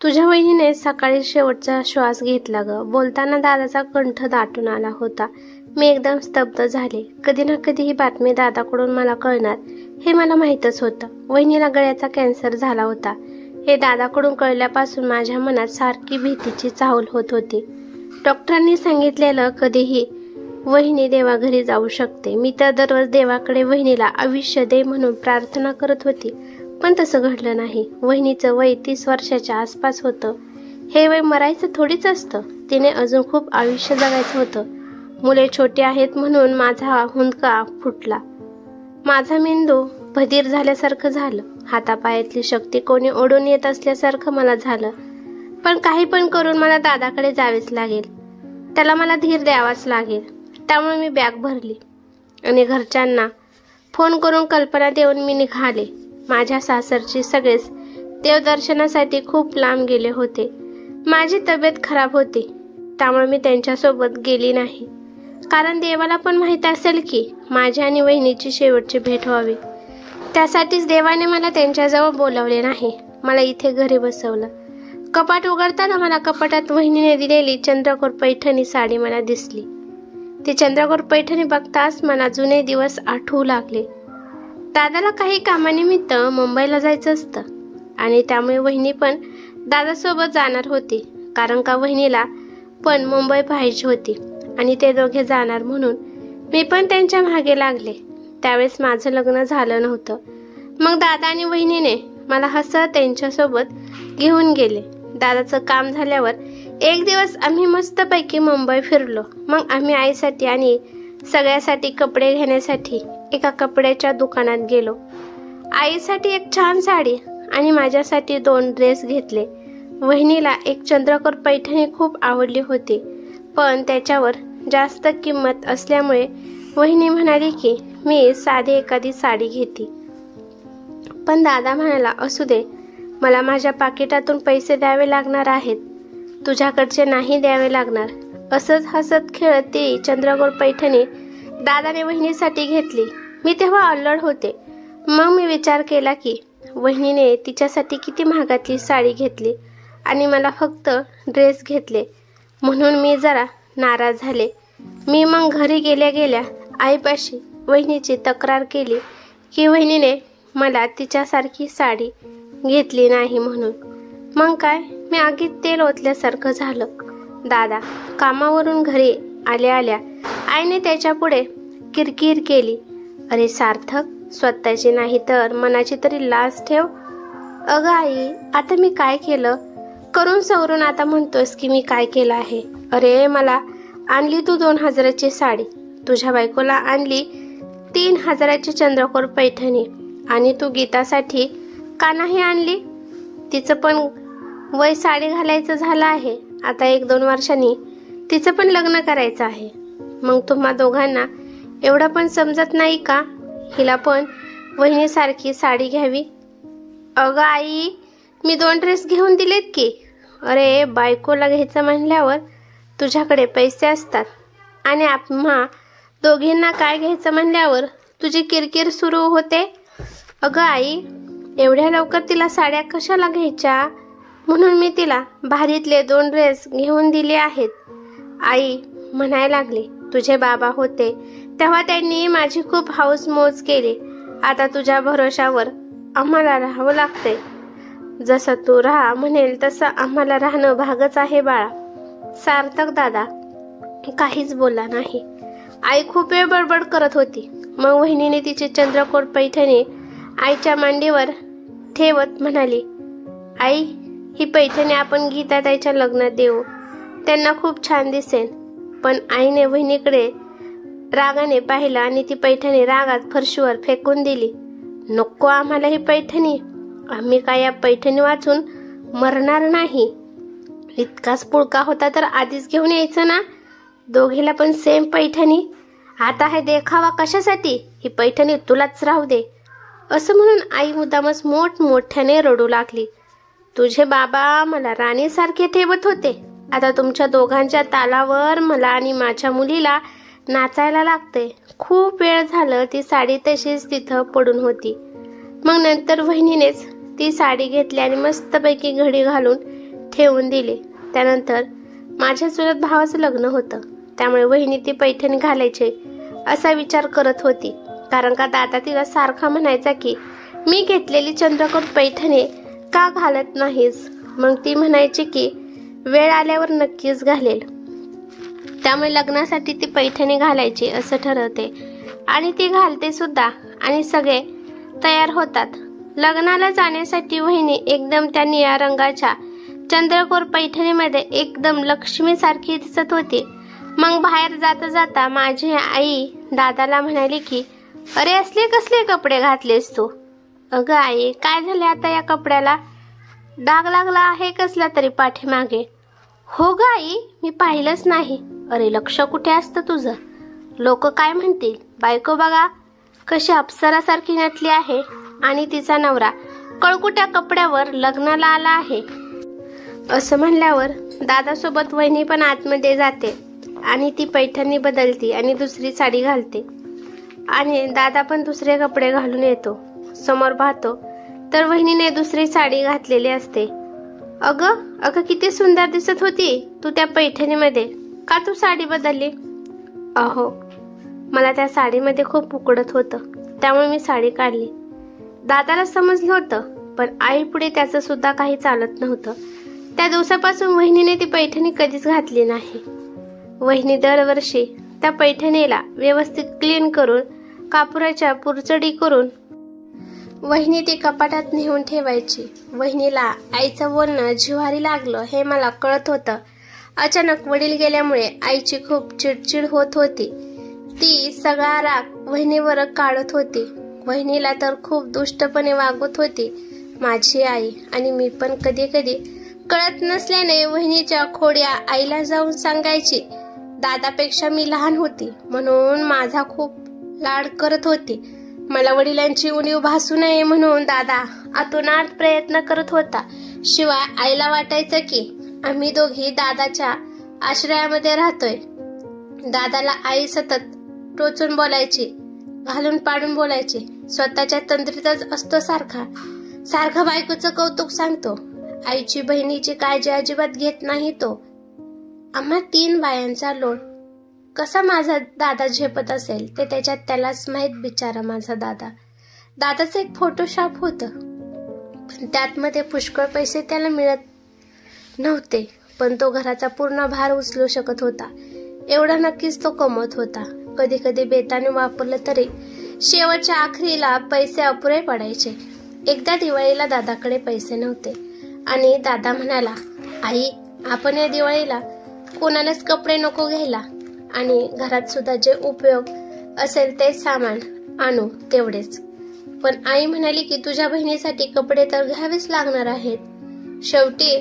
तुझ्या वहिनीने सकाळी शेवटचा श्वास घेतला ग. बोलताना दादाचा कंठ दाटून आला होता. मी एकदम स्तब्ध झाले. कधी ना कधी ही बातमी दादाकडून मला कळणार हे मला माहीतच होतं. वहिनीला गळ्याचा कॅन्सर झाला होता हे दादाकडून कळल्यापासून माझ्या मनात सारखी भीतीची चाहूल होत होती. डॉक्टरांनी सांगितलेलं कधीही वहिनी देवाघरी जाऊ शकते. मी तर दररोज देवाकडे वहिनीला आयुष्य दे म्हणून प्रार्थना करत होती, पण तसं घडलं नाही. वहिनीचं वय 30 वर्षाच्या आसपास होतं. हे वय मरायचं थोडीच असतं. तिने अजून खूप आयुष्य जगायचं होतं. मुले छोटी आहेत म्हणून माझा हुंदका फुटला. माझा मेंदू बधीर झाल्यासारखं झालं. हातापायातली शक्ती कोणी ओढून येत असल्यासारखं मला झालं. पण काही पण करून मला दादाकडे जावेच लागेल. त्याला मला धीर द्यावाच लागेल. त्यामुळे मी बॅग भरली आणि घरच्यांना फोन करून कल्पना देऊन मी निघाले. माझ्या सासरची सगळेच देवदर्शनासाठी खूप लांब गेले होते. माझी तब्येत खराब होती त्यामुळे मी त्यांच्यासोबत गेली नाही. कारण देवाला पण माहीत असेल की माझी आणि वहिनीची शेवटची भेट व्हावी. त्यासाठीच देवाने मला त्यांच्याजवळ बोलावले नाही. मला इथे घरी बसवलं. कपाट उघडताना मला कपाटात वहिनीने दिलेली चंद्रकोर पैठणी साडी मला दिसली. ती चंद्रकोर पैठणी बघताच मला जुने दिवस आठवू लागले. दादाला काही कामानिमित्त मुंबईला जायचं असतं आणि त्यामुळे वहिनी पण दादासोबत जाणार होती. कारण का वहिनीला पण मुंबई पाहायची होती आणि ते दोघे जाणार म्हणून मी पण त्यांच्या मागे लागले. त्यावेळेस माझं लग्न झालं नव्हतं. मग दादा आणि वहिनीने मला हसत त्यांच्यासोबत घेऊन गेले. दादाचं काम झाल्यावर एक दिवस आम्ही मस्तपैकी मुंबई फिरलो. मग आम्ही आईसाठी आणि सगळ्यासाठी कपडे घेण्यासाठी एका कपड्याच्या दुकानात गेलो. आईसाठी एक छान साडी आणि माझ्यासाठी 2 ड्रेस घेतले. वहिनीला एक चंद्रकोर पैठणी खूप आवडली होती, पण त्याच्यावर जास्त किंमत असल्यामुळे वहिनी म्हणाली की मी साधी एखादी साडी घेते. पण दादा म्हणाला, असू दे, मला माझ्या पाकिटातून पैसे द्यावे लागणार आहेत, तुझ्याकडचे नाही द्यावे लागणार. असंच हसत खेळत ती चंद्रकोर पैठणी दादाने वहिनीसाठी घेतली. मी तेव्हा अल्लड होते. मग मी विचार केला की वहिनीने तिच्यासाठी किती महागातली साडी घेतली आणि मला फक्त ड्रेस घेतले, म्हणून मी जरा नाराज झाले. मी मग घरी गेल्या गेल्या आईपाशी वहिनीची तक्रार केली की वहिनीने मला तिच्यासारखी साडी घेतली नाही म्हणून. मग काय, मी आगीत तेल ओतल्यासारखं झालं. दादा कामावरून घरी आल्या आल्या आईने त्याच्या पुढे किरकिर केली, अरे सार्थक, स्वतःची नाही तर मनाची तरी लाज ठेव. अगं आई, आता मी काय केलं? करून सवरून आता म्हणतोस की मी काय केलं आहे? अरे मला आणली तू 2000ची साडी, तुझ्या बायकोला आणली 3000ची चंद्रकोर पैठणी आणि तू गीतासाठी का नाही आणली? तिचं पण वय साडी घालायचं झालं आहे. आता 1-2 वर्षांनी तिचं पण लग्न करायचं आहे. मग तुम्हा दोघांना एवढं पण समजत नाही का हिला पण वहिनीसारखी साडी घ्यावी? अगं आई, मी 2 ड्रेस घेऊन दिलेत की. अरे बायकोला घ्यायचं म्हणल्यावर तुझ्याकडे पैसे असतात आणि आम्हा दोघींना काय घ्यायचं म्हणल्यावर तुझी किरकिर सुरू होते. अगं आई, एवढ्या लवकर तिला साड्या कशाला घ्यायच्या? म्हणून मी तिला भारीतले 2 ड्रेस घेऊन दिले आहेत. आई म्हणायला लागली, तुझे बाबा होते तेव्हा त्यांनी माझी खूप हौस मौज केली. आता तुझ्या भरोशावर आम्हाला राहावं लागते. जसं तू राहा म्हणेल तसं आम्हाला राहणं भागच आहे बाळा. सार्थक दादा काहीच बोलला नाही. आई खूप वेळ बडबड करत होती. मग वहिनीने तिची चंद्रकोर पैठणी आईच्या मांडीवर ठेवत म्हणाली, आई, ही पैठणी आपण गीता ताईच्या लग्नात देऊ, त्यांना खूप छान दिसेल. पण आईने वहिनीकडे रागाने पाहिलं आणि ती पैठणी रागात फरशीवर फेकून दिली. नको आम्हाला ही पैठणी, आम्ही काय या पैठणी वाचून मरणार नाही. इतकाच पुळका होता तर आधीच घेऊन यायचं ना. दोघीला पण सेम पैठणी. आता हे देखावा कशासाठी? ही पैठणी तुलाच राहू दे. असं म्हणून आई मुद्दामच मोठमोठ्याने रडू लागली. तुझे बाबा मला राणीसारखे ठेवत होते, आता तुमच्या दोघांच्या तालावर मला आणि माझ्या मुलीला नाचायला लागते. खूप वेळ झालं ती साडी तशीच तिथं पडून होती. मग नंतर वहिनीनेच ती साडी घेतली आणि मस्तपैकी घडी घालून ठेवून दिले. त्यानंतर माझ्या चुलत भावाचं लग्न होतं, त्यामुळे वहिनी ती पैठणी घालायची असा विचार करत होती. कारण का दादा तिला सारखा म्हणायचा की मी घेतलेली चंद्रकोर पैठणी का घालत नाहीस. मग ती म्हणायची की वेळ आल्यावर नक्कीच घालेल. त्यामुळे लग्नासाठी ती पैठणी घालायची असं ठरवते आणि ती घालते सुद्धा आणि सगळे तयार होतात. लग्नाला जाण्यासाठी वहिनी एकदम त्या निळ्या रंगाच्या चंद्रकोर पैठणीमध्ये एकदम लक्ष्मीसारखी दिसत होती. मग बाहेर जाता जाता माझी आई दादाला म्हणाली की अरे असले कसले कपडे घातलेस तू. अगं आई, काय झाले आता या कपड्याला, डाग लागला आहे कसला तरी पाठीमागे. हो ग आई, मी पाहिलंच नाही. अरे लक्ष कुठे असतं तुझं, लोक काय म्हणतील. बायको बघा कशी अप्सरासारखी नटली आहे आणि तिचा नवरा कळकुट्या कपड्यावर लग्नाला आला आहे. असं म्हणल्यावर दादासोबत वहिनी पण आतमध्ये जाते आणि ती पैठणी बदलती आणि दुसरी साडी घालते आणि दादा पण दुसरे कपडे घालून येतो. समोर पाहतो तर वहिनीने दुसरी साडी घातलेली असते. अगं अगं किती सुंदर दिसत होती तू त्या पैठणीमध्ये, का तू साडी बदलली. अहो मला त्या साडीमध्ये खूप उकडत होतं, त्यामुळे मी साडी काढली. दादाला समजलं होतं, पण आई पुढे त्याचं सुद्धा काही चालत नव्हतं. त्या दिवसापासून वहिनीने ती पैठणी कधीच घातली नाही. वहिनी दरवर्षी त्या पैठणीला व्यवस्थित क्लीन करून कापुराच्या पुरचडी करून वहिनी ती कपाटात नेऊन ठेवायची. वहिनीला आईचं बोलणं जिव्हारी लागलं हे मला कळत होतं. अचानक वडील गेल्यामुळे आईची खूप चिडचिड होत होती. ती सगळा राग वहिनीवर काढत होती. वहिनीला तर खूप दुष्टपणे वागवत होती माझी आई. आणि मी पण कधी कधी कळत नसल्याने वहिनीच्या खोड्या आईला जाऊन सांगायची. दादापेक्षा मी लहान होती म्हणून माझा खूप लाड करत होती. मला वडिलांची उणीव भासू नये म्हणून दादा आतोनात प्रयत्न करत होता. शिवाय आईला वाटायचं की आम्ही दोघी दादाच्या आश्रयामध्ये राहतोय. दादाला आई सतत टोचून बोलायची, घालून पाडून बोलायची. स्वतःच्या तंद्रीतच असतो सारखा सारखा बायकोचं कौतुक सांगतो. आईची बहिणीची काळजी अजिबात घेत नाही तो. आम्हा 3 बायांचा लोड कसा माझा दादा झेपत असेल ते त्यालाच माहित. बिचारा माझा दादा. दादाचं एक फोटोशॉप होतं, पण त्यातमध्ये पुष्कळ पैसे त्याला मिळत नव्हते, पण तो घराचा पूर्ण भार उचलू शकत होता. एवढा नक्कीच तो कमवत होता. कधी कधी बेताने वापरलं तरी शेवटच्या आखरीला पैसे अपुरे पडायचे. एकदा दिवाळीला दादाकडे पैसे नव्हते आणि दादा म्हणाला, आई आपण या दिवाळीला कोणालाच कपडे नको घ्यायला आणि घरात सुद्धा जे उपयोग असेल ते सामान आणू तेवढेच. पण आई म्हणाली की तुझ्या बहिणीसाठी कपडे तर घ्यावेच लागणार आहेत. शेवटी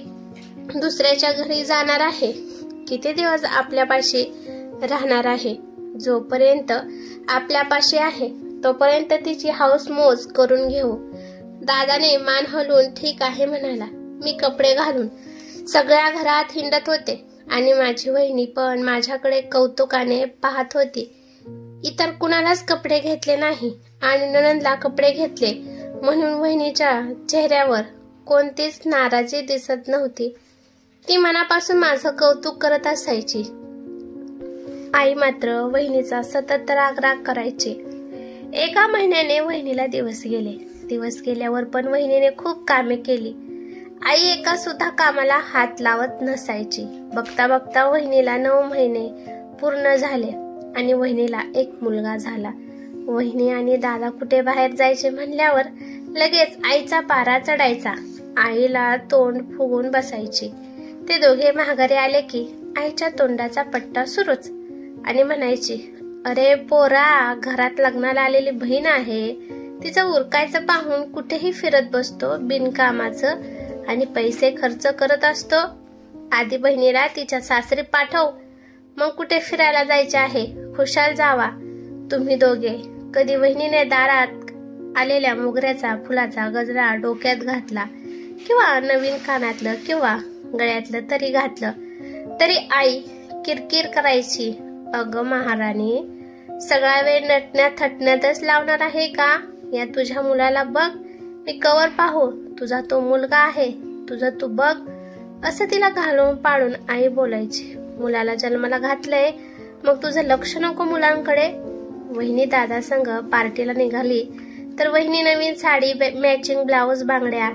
दुसऱ्याच्या घरी जाणार आहे, किती दिवस आपल्यापाशी राहणार आहे. जोपर्यंत आपल्यापाशी आहे तोपर्यंत तिची हाऊस मौज करून घेऊ. दादाने मान हलवून ठीक आहे म्हणाला. मी कपडे घालून सगळ्या घरात हिंडत होते आणि माझी वहिनी पण माझ्याकडे कौतुकाने पाहत होती. इतर कुणालाच कपडे घेतले नाही आणि नणंदला कपडे घेतले म्हणून वहिनीच्या चेहऱ्यावर कोणतीच नाराजी दिसत नव्हती. ती मनापासून माझं कौतुक करत असायची. आई मात्र वहिनीचा सतत राग करायची. एका महिन्याने वहिनीला दिवस गेले. दिवस गेल्यावर पण वहिनीने खूप कामे केली. आई एका सुद्धा कामाला हात लावत नसायची. बघता बघता वहिनीला 9 महिने पूर्ण झाले आणि वहिनीला एक मुलगा झाला. वहिनी आणि दादा कुठे बाहेर जायचे म्हणल्यावर लगेच आईचा पारा चढायचा. आईला तोंड फुगून बसायची. ते दोघे माघारी आले की आईच्या तोंडाचा पट्टा सुरूच आणि म्हणायची, अरे पोरा, घरात लग्नाला आलेली बहीण आहे, तिचं उरकायचं पाहून कुठेही फिरत बसतो बिनकामाचं आणि पैसे खर्च करत असतो. आधी बहिणीला तिच्या सासरी पाठव, मग कुठे फिरायला जायचे आहे, खुशाल जावा तुम्ही दोघे. कधी वहिनीने दारात आलेल्या मोगऱ्याचा फुलाचा गजरा डोक्यात घातला किंवा नवीन कानातलं किंवा गळ्यातलं तरी घातलं तरी आई किरकिर करायची, अगं महाराणी, सगळा वेळ नटण्यात थटण्यातच लावणार आहे का. या तुझ्या मुलाला बघ, मी कवर पाहू, तुझा तो मुलगा आहे, तुझं तू बघ. असं तिला घालून पाडून आई बोलायची, मुलाला जन्माला घातलंय, मग तुझं लक्ष नको मुलांकडे. वहिनी दादा संग पार्टीला निघाली तर वहिनी नवीन साडी, मॅचिंग ब्लाऊज, बांगड्या,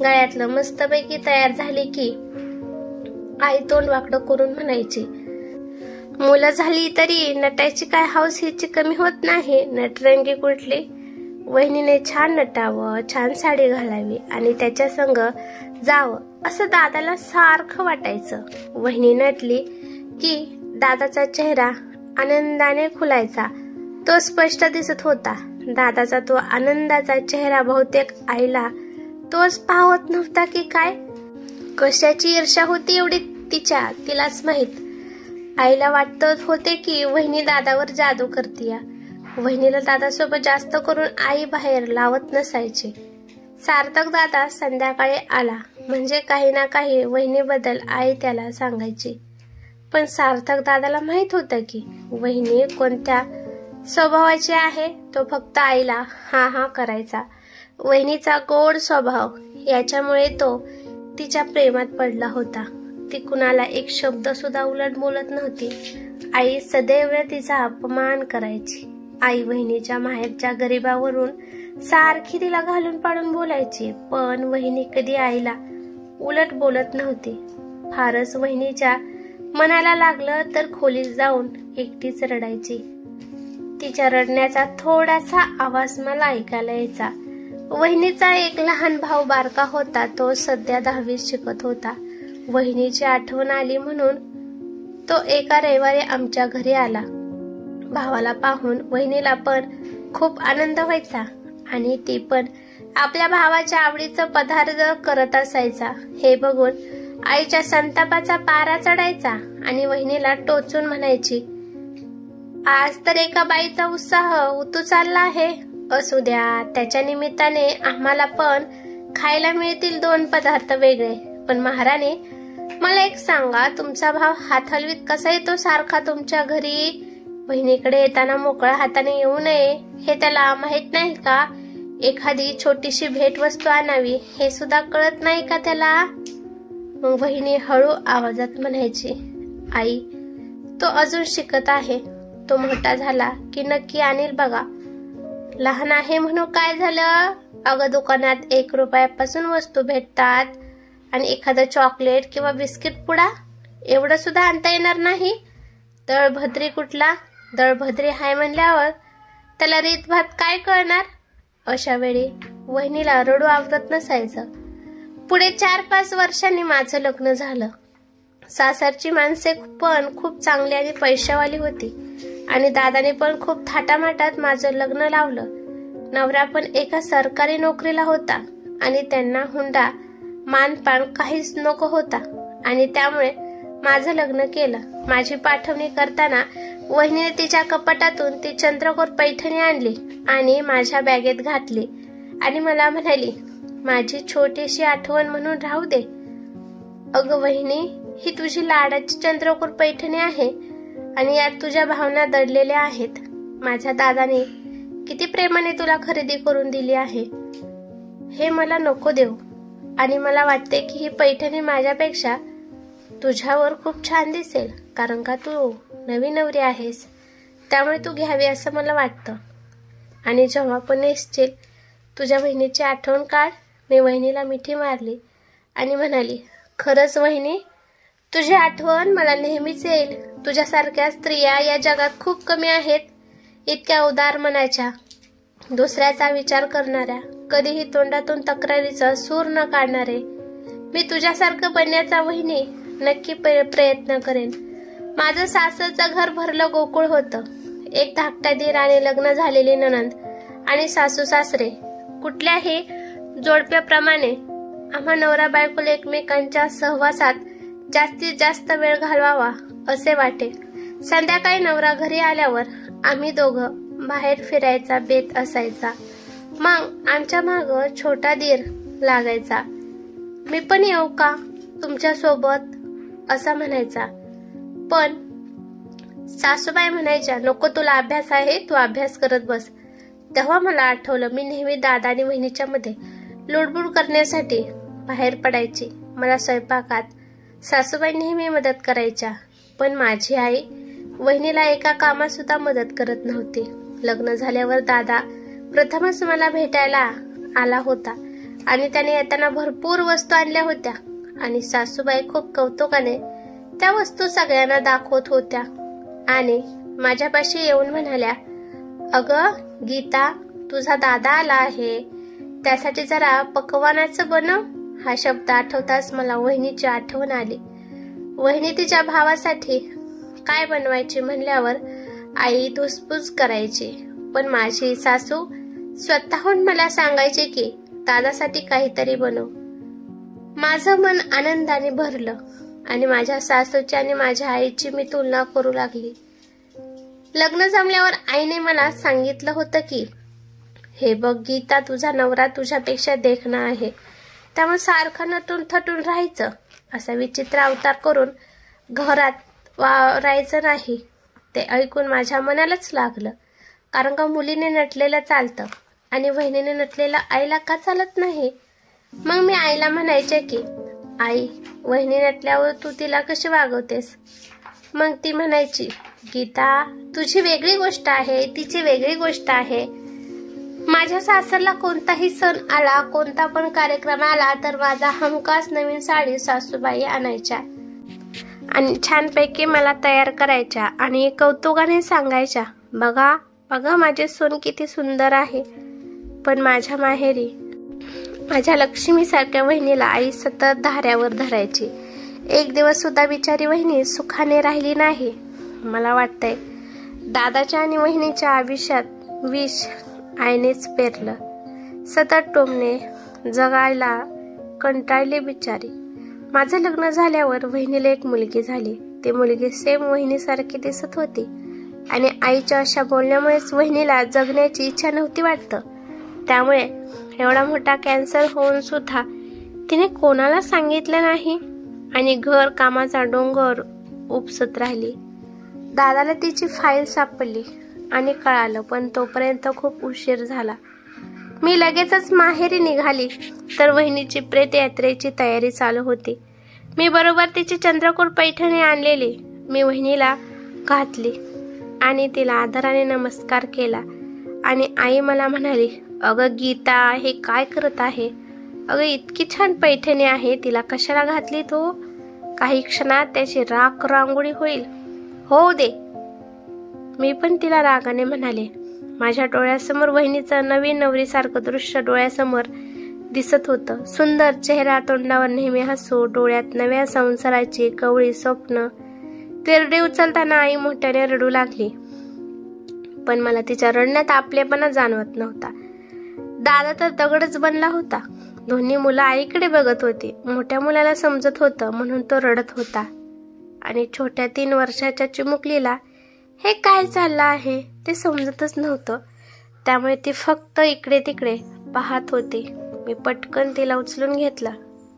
गळ्यातलं मस्तपैकी तयार झाली की आई तोंड वाकडं करून म्हणायची, मुलं झाली तरी नटायची काय हौस हिची कमी होत नाही, नटरंगी कुठली. वहिनीने छान नटावं, छान साडी घालावी आणि त्याच्या संग जावं असं दादाला सारखं वाटायचं. वहिनी नटली की दादाचा चेहरा आनंदाने खुलायचा, तो स्पष्ट दिसत होता. दादाचा तो आनंदाचा चेहरा बहुतेक आईला तोच पाहत नव्हता की काय. कशाची ईर्ष्या होती एवढी तिलाच माहित. आईला वाटत होते की वहिनी दादावर जादू करतीया. वहिनीला दादासोबत जास्त करून आई बाहेर लावत नसायची. सार्थक दादा संध्याकाळी आला म्हणजे काही ना काही वहिनीबद्दल आई त्याला सांगायची. पण सार्थक दादाला माहित होतं की वहिनी कोणत्या स्वभावाची आहे. तो फक्त आईला हा हा करायचा. वहिनीचा गोड स्वभाव याच्यामुळे तो तिच्या प्रेमात पडला होता. ती कुणाला एक शब्द सुद्धा उलट बोलत नव्हती. आई सदैव तिचा अपमान करायची. आई वहिनीच्या माहेरच्या गरिबावरून सारखी तिला घालून पाडून बोलायची, पण वहिनी कधी आईला उलट बोलत नव्हती. फारच वहिनीच्या मनाला लागलं तर खोलीत जाऊन एकटीच रडायची. तिच्या रडण्याचा थोडासा आवाज मला ऐकायला यायचा. वहिनीचा एक लहान भाऊ बारका होता, तो सध्या 10वीत शिकत होता. वहिनीची आठवण आली म्हणून तो एका रविवारी आमच्या घरी आला. भावाला पाहून वहिनीला पण खूप आनंद व्हायचा आणि ती पण आपल्या भावाच्या आवडीचं पदार्थ करत असायचा. हे बघून आईच्या संतापाचा पारा चढायचा आणि वहिनीला टोचून म्हणायची, आज तर एका बाईचा उत्साह उतू चालला आहे. असू द्या, त्याच्या निमित्ताने आम्हाला पण खायला मिळतील 2 पदार्थ वेगळे. पण महाराणी, मला एक सांगा, तुमचा भाव हात हलवीत कसा येतो सारखा तुमच्या घरी? बहिणीकडे येताना मोकळ्या हाताने येऊ नये हे त्याला माहित नाही का? एखादी छोटीशी भेट वस्तू आणावी हे सुद्धा कळत नाही का त्याला? मग बहिणी हळू आवाजात म्हणायची, आई, तो अजून शिकत आहे. तो मोठा झाला की नक्की आणील बघा. लहान आहे म्हणून काय झालं? अगं, दुकानात 1 रुपयापासून वस्तू भेटतात आणि एखादं चॉकलेट किंवा बिस्किट पुडा एवढं सुद्धा आणता येणार नाही. दळभद्री कुठला? दळभद्री हाय म्हणल्यावर त्याला रीतभात काय कळणार? अशा वेळी वहिनीला रडू आवरत नसायचं. पुढे 4-5 वर्षांनी माझं लग्न झालं. सासरची माणसे पण खूप चांगली आणि पैशावाली होती आणि दादाने पण खूप थाटामाटात माझं लग्न लावलं. नवरा पण एका सरकारी नोकरीला होता आणि त्यांना हुंडा मानपान काहीच नको होता आणि त्यामुळे माझं लग्न केलं. माझी पाठवणी करताना वहिनीने तिच्या कपाटातून ती चंद्रकोर पैठणी आणली आणि माझ्या बॅगेत घातली आणि मला म्हणाली, माझी छोटीशी आठवण म्हणून राहू दे. अगं वहिनी, ही तुझी लाडाची चंद्रकोर पैठणी आहे आणि यात तुझ्या भावना दडलेल्या आहेत. माझ्या दादाने किती प्रेमाने तुला खरेदी करून दिली आहे. हे मला नको देऊ आणि मला वाटते की ही पैठणी माझ्यापेक्षा तुझ्यावर खूप छान दिसेल, कारण का तू नवी नवरी आहेस, त्यामुळे तू घ्यावी असं मला वाटतं. आणि जेव्हा पण येशील तुझ्या बहिणीची आठवण काढ. मी वहिनीला मिठी मारली आणि म्हणाली, खरंच वहिनी, तुझी आठवण मला नेहमीच येईल. तुझ्यासारख्या स्त्रिया या जगात खूप कमी आहेत, इतक्या उदार मनाच्या, दुसऱ्याचा विचार करणाऱ्या, कधीही तोंडातून तक्रारीचा सूर न काढणारे. मी तुझ्यासारखं बनण्याचा वहिनी नक्की प्रयत्न करेन. माझं सासरचं घर भरलं गोकुळ होतं. एक धाकटा दीर आणि लग्न झालेली नणंद आणि सासू सासरे. कुठल्याही जोडप्याप्रमाणे आम्हा नवरा बायकोला एकमेकांच्या सहवासात जास्तीत जास्त वेळ घालवावा असे वाटे. संध्याकाळी नवरा घरी आल्यावर आम्ही दोघं बाहेर फिरायचा बेत असायचा. मग आमच्या माग छोटा दीर लागायचा. मी पण येऊ का तुमच्या सोबत असा म्हणायचा. पण सासूबाई म्हणायच्या, नको, तुला अभ्यास आहे, तू अभ्यास करत बस. तेव्हा मला आठवलं, मी नेहमी दादा आणि बहिणीच्या मध्ये लुडबुड करण्यासाठी बाहेर पडायची. मला स्वयंपाकात सासूबाई नेहमी मदत करायच्या, पण माझी आई वहिनीला एका कामात सुद्धा मदत करत नव्हती. लग्न झाल्यावर दादा प्रथमच मला भेटायला आला होता आणि त्याने येताना भरपूर वस्तू आणल्या होत्या आणि सासूबाई खूप कौतुकाने त्या वस्तू सगळ्यांना दाखवत होत्या आणि माझ्यापाशी येऊन म्हणाल्या, अगं गीता, तुझा दादा आला आहे, त्यासाठी जरा पकवानाचं बनव. हा शब्द आठवताच मला वहिनीची आठवण आली. वहिनी तिच्या भावासाठी काय बनवायची म्हणल्यावर आई धुसफूस करायची, पण माझी सासू स्वतःहून मला सांगायची की दादासाठी काहीतरी बनव. माझं मन आनंदाने भरलं आणि माझ्या सासूची आणि माझ्या आईची मी तुलना करू लागली. लग्न जमल्यावर आईने मला सांगितलं होतं की हे बघ गीता, तुझा नवरा तुझ्यापेक्षा देखणा आहे, त्यामुळे सारखं नटून थटून राहायचं, असा विचित्र अवतार करून घरात वावरायचं नाही. ते ऐकून माझ्या मनालाच लागलं, कारण का मुलीने नटलेलं चालतं आणि बहिणीने नटलेलं आईला का चालत नाही. मग मी आईला म्हणायचे की आई, वहिनी नटल्यावर तू तिला कशी वागवतेस? मग ती म्हणायची, गीता, तुझी वेगळी गोष्ट आहे, तिची वेगळी गोष्ट आहे. माझ्या सासरला कोणताही सण आला, कोणता पण कार्यक्रम आला तर माझा हमखास नवीन साडी सासूबाई आणायच्या आणि छानपैकी मला तयार करायच्या आणि कौतुकाने सांगायच्या, बघा बघा माझे सून किती सुंदर आहे. पण माझ्या माहेरी माझ्या लक्ष्मीसारख्या वहिनीला आई सतत धाऱ्यावर धरायची. एक दिवस सुद्धा बिचारी वहिनी सुखाने राहिली नाही. मला वाटतंय दादाच्या आणि वहिनीच्या आयुष्यात विष आईनेच पेरलं. सतत टोमणे, जगायला कंटाळली बिचारी. माझं लग्न झाल्यावर वहिनीला एक मुलगी झाली. ती मुलगी सेम वहिनीसारखी दिसत होती आणि आईच्या अशा बोलण्यामुळेच वहिनीला जगण्याची इच्छा नव्हती वाटतं. त्यामुळे एवढा मोठा कॅन्सर होऊन सुद्धा तिने कोणाला सांगितलं नाही आणि घर कामाचा डोंगर उपसत राहिली. दादाला तिची फाईल सापडली आणि कळालं, पण तोपर्यंत खूप उशीर झाला. मी लगेचच माहेरी निघाली तर वहिनीची प्रेतयात्रेची तयारी चालू होती. मी बरोबर तिची चंद्रकोर पैठणी आणलेली मी वहिनीला घातली आणि तिला आदराने नमस्कार केला आणि आई मला म्हणाली, अगं गीता, हे काय करत आहे? अगं इतकी छान पैठणी आहे, तिला कशाला घातली तू? काही क्षणात त्याची राख रांगोळी होईल. होऊ दे. मी पण तिला रागाने म्हणाले. माझ्या डोळ्यासमोर वहिनीचं नवीन नवरीसारखं दृश्य डोळ्यासमोर दिसत होतं. सुंदर चेहरा, तोंडावर नेहमी हसू, डोळ्यात नव्या संसाराची कवळी स्वप्न. तेरडे उचलताना आई मोठ्याने रडू लागली, पण मला तिच्या रडण्यात आपलेपणा जाणवत नव्हता. दादा तर दगडच बनला होता. दोन्ही मुलं आईकडे बघत होती. मोठ्या मुलाला समजत होतं म्हणून तो रडत होता आणि छोट्या 3 वर्षाच्या चिमुकलीला हे काय चाललं आहे ते समजतच नव्हतं. त्यामुळे ती फक्त इकडे तिकडे पाहत होती. मी पटकन तिला उचलून घेतलं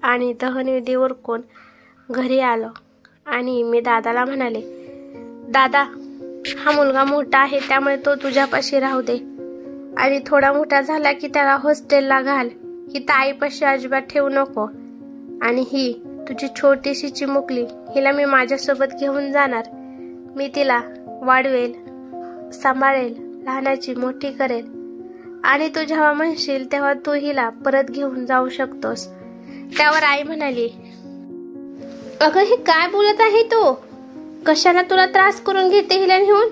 आणि दहनविधी उरकून घरी आलो आणि मी दादाला म्हणाले, दादा, हा मुलगा मोठा आहे त्यामुळे तो तुझ्यापाशी राहू दे आणि थोडा मोठा झाला की त्याला हॉस्टेलला घाल. ही आईपाशी अजिबात ठेवू नको. आणि ही तुझी छोटीशी चिमुकली, हिला मी माझ्यासोबत घेऊन जाणार. मी तिला वाढवेल, सांभाळेल, लहानाची मोठी करेल आणि तू जेव्हा म्हणशील तेव्हा तू हिला परत घेऊन जाऊ शकतोस. त्यावर आई म्हणाली, अगं हे काय बोलत आहे तू? कशाला तुला त्रास करून घेते हिला नेऊन?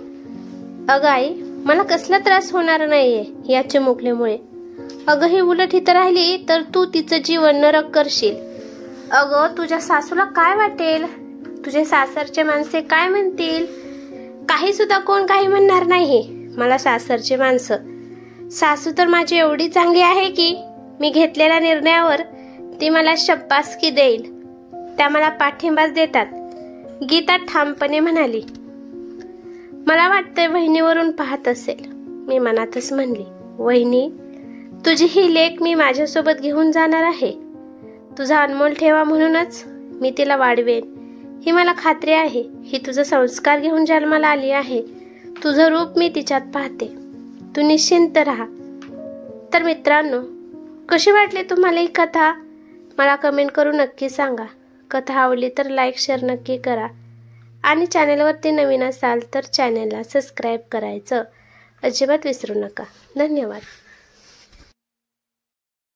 अगं आई, मला कसला त्रास होणार नाहीये या चिमुकलीमुळे. अगं ही उलट इथं राहिली तर तू तिचं जीवन नरक करशील. अगं तुझ्या सासूला काय वाटेल? तुझे सासरचे माणसे काय म्हणतील? काही सुद्धा कोण काही म्हणणार नाही. मला सासरचे माणसं, सासू तर माझी एवढी चांगली आहे की मी घेतलेल्या निर्णयावर ती मला शब्बासकी देईल. त्या मला पाठिंबाच देतात. गीता ठामपणे म्हणाली. मला वाटतंय वहिनीवरून पाहत असेल. मी मनातच म्हणली, वहिनी, तुझी ही लेक मी माझ्यासोबत घेऊन जाणार आहे. तुझा अनमोल ठेवा म्हणूनच मी तिला वाढवेन. ही मला खात्री आहे. ही तुझा संस्कार घेऊन जन्माला आली आहे. तुझं रूप मी तिच्यात पाहते. तू निश्चिंत राहा. तर मित्रांनो, कशी वाटली तुम्हाला ही कथा? मला कमेंट करून नक्की सांगा. कथा आवडली तर लाईक शेअर नक्की करा आणि चॅनेलवरती नवीन असाल तर चॅनेलला सबस्क्राईब करायचं अजिबात विसरू नका. धन्यवाद.